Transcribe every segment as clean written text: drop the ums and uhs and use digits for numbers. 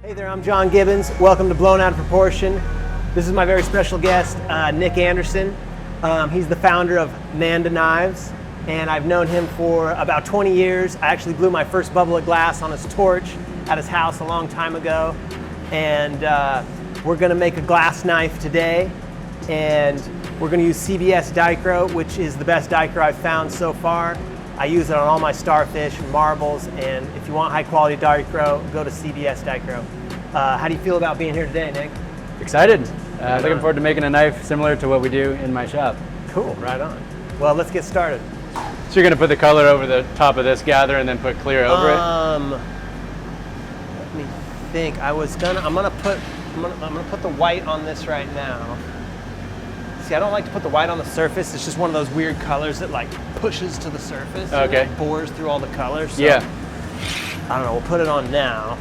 Hey there, I'm John Gibbons. Welcome to Blown Out of Proportion. This is my very special guest, Nick Anderson. He's the founder of NANDA Knives, and I've known him for about 20 years. I actually blew my first bubble of glass on his torch at his house a long time ago. And we're gonna make a glass knife today, and we're gonna use CBS Dichro, which is the best Dichro I've found so far. I use it on all my starfish and marbles, and if you want high quality Dichro, go to CBS Dichro. How do you feel about being here today, Nick? Excited. Looking forward to making a knife similar to what we do in my shop. Cool, right on. Well, let's get started. So you're gonna put the color over the top of this gather and then put clear over it? Let me think. I'm gonna put the white on this right now. See, I don't like to put the white on the surface. It's just one of those weird colors that like pushes to the surface. Okay. And bores through all the colors. So, yeah. I don't know, we'll put it on now.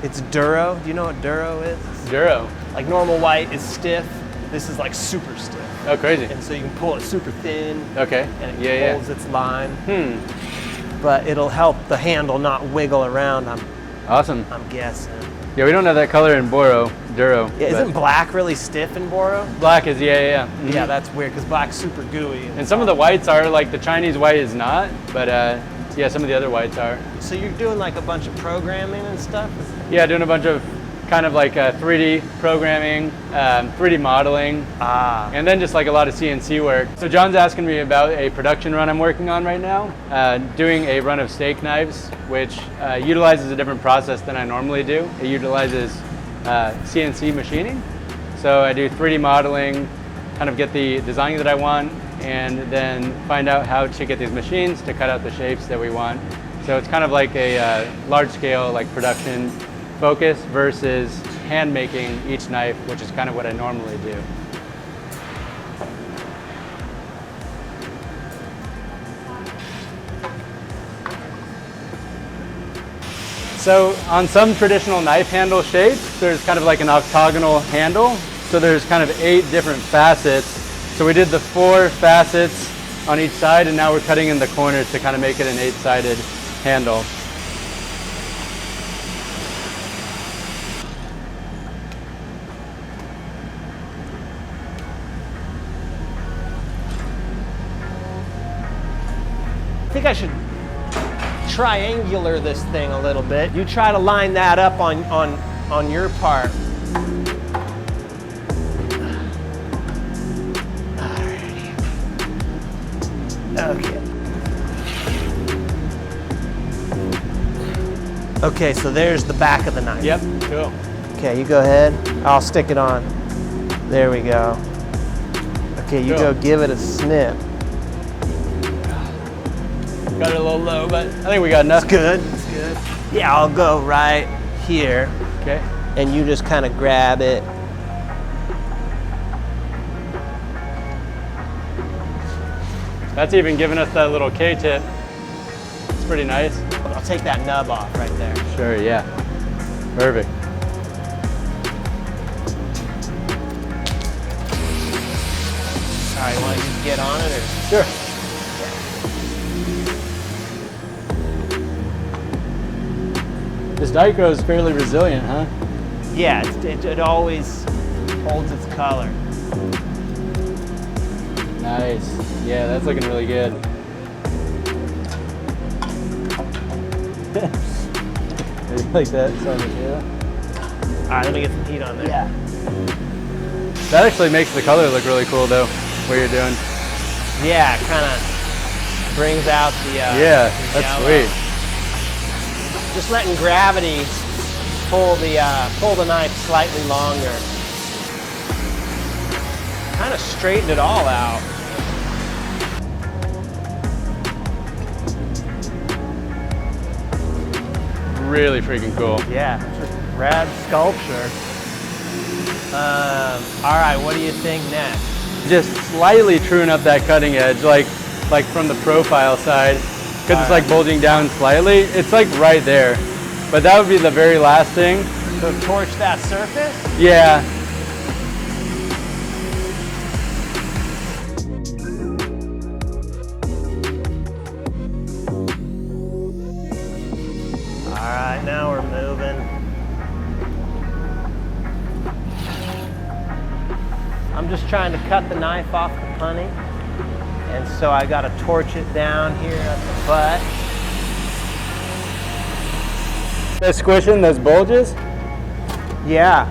It's Duro. Do you know what Duro is? Duro. Like normal white is stiff. This is like super stiff. Oh, crazy. And so you can pull it super thin. Okay. And it holds its line. Hmm. But it'll help the handle not wiggle around. Awesome. I'm guessing. Yeah, we don't have that color in Duro. Yeah, isn't black really stiff in Boro? Black is, yeah. Mm-hmm. Yeah, that's weird because black's super gooey. And some of the whites are, like the Chinese white is not, but yeah, some of the other whites are. So you're doing like a bunch of programming and stuff? Yeah, doing a bunch of kind of like 3D programming, 3D modeling, and then just like a lot of CNC work. So John's asking me about a production run I'm working on right now, doing a run of steak knives, which utilizes a different process than I normally do. It utilizes CNC machining. So I do 3D modeling, kind of get the design that I want, and then find out how to get these machines to cut out the shapes that we want. So it's kind of like a large scale like production focus versus hand making each knife, which is kind of what I normally do. So on some traditional knife handle shapes, there's kind of like an octagonal handle. So there's kind of 8 different facets. So we did the 4 facets on each side, and now we're cutting in the corners to kind of make it an 8-sided handle. I think I should triangular this thing a little bit. You try to line that up on your part. Alrighty. Okay. Okay, so there's the back of the knife. Yep, cool. Okay, you go ahead. I'll stick it on. There we go. Okay, you go give it a snip. Got it a little low, but I think we got enough. It's good. It's good. Yeah, I'll go right here. Okay. And you just kind of grab it. That's even giving us that little K-tip. It's pretty nice. I'll take that nub off right there. Sure, yeah. Perfect. All right, you want to just get on it or? Sure. This Dichro is fairly resilient, huh? Yeah, it always holds its color. Nice. Yeah, that's looking really good. Like that. All right, let me get some heat on there. Yeah. That actually makes the color look really cool, though. What you're doing. Yeah, it kind of brings out the. Yeah, that's yellow. sweet. Just letting gravity pull the knife slightly longer. Kind of straighten it all out. Really freaking cool. Yeah, just rad sculpture. All right, what do you think next? Just slightly truing up that cutting edge, like from the profile side. Because it's like bulging down slightly. It's like right there. But that would be the very last thing. So torch that surface? Yeah. All right, now we're moving. just trying to cut the knife off the punny. And so I got to torch it down here at the butt. They're squishing those bulges? Yeah.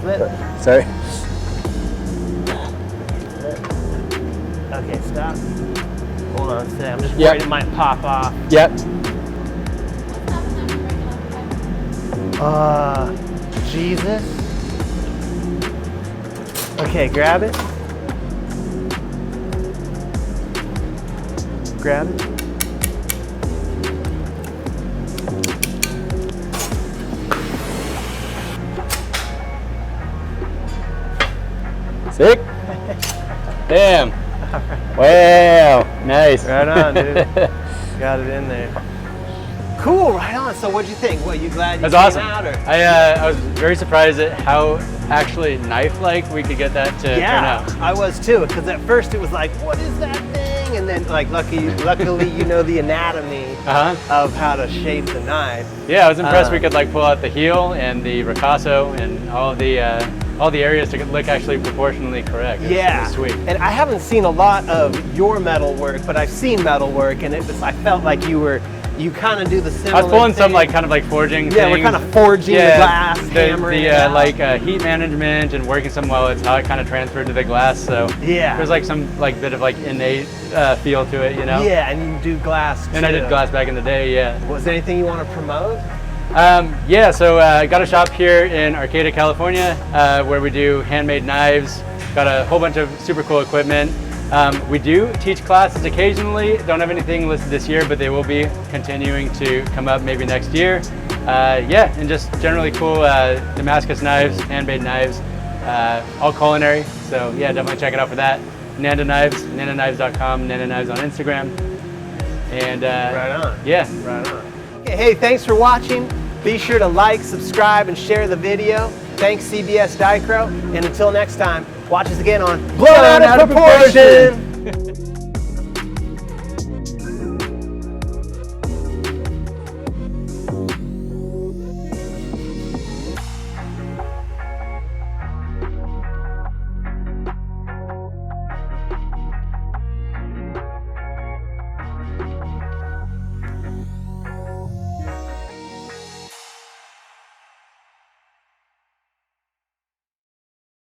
Flip. Sorry. Okay, stop. Hold on a second. I'm just worried it might pop off. Yep. Jesus. Okay, grab it. Grab it. Sick? Damn. Wow. Nice. Right on, dude. Got it in there. Cool, right on. So what'd you think? What, you glad you That's awesome. came out? Or? I was very surprised at how actually knife-like we could get that to turn out. I was too, because at first it was like, what is that thing? And then like luckily you know the anatomy of how to shape the knife. Yeah, I was impressed we could like pull out the heel and the ricasso and all the areas to look actually proportionally correct. Yeah, sweet. And I haven't seen a lot of your metal work, but I've seen metal work, and I felt like you kind of do the similar I was pulling thing. some like kind of like forging Yeah, things. we're kind of forging the glass, hammering it out. like heat management and working some while it's hot kind of transferred to the glass. So yeah, there's like some like bit of like innate feel to it, you know. Yeah, and you do glass too. And I did glass back in the day. Yeah. Was there anything you want to promote? Yeah, so I got a shop here in Arcata, California, where we do handmade knives. Got a whole bunch of super cool equipment. We do teach classes occasionally. Don't have anything listed this year, but they will be continuing to come up maybe next year. Yeah, and just generally cool Damascus knives, handmade knives, all culinary. So yeah, definitely check it out for that. NANDA Knives, NANDAKnives.com, NANDA Knives on Instagram. And right on. Yeah. Right on. Okay, hey, thanks for watching. Be sure to like, subscribe, and share the video. Thanks CBS Dichro, and until next time, watch us again on Blown Out of Proportion.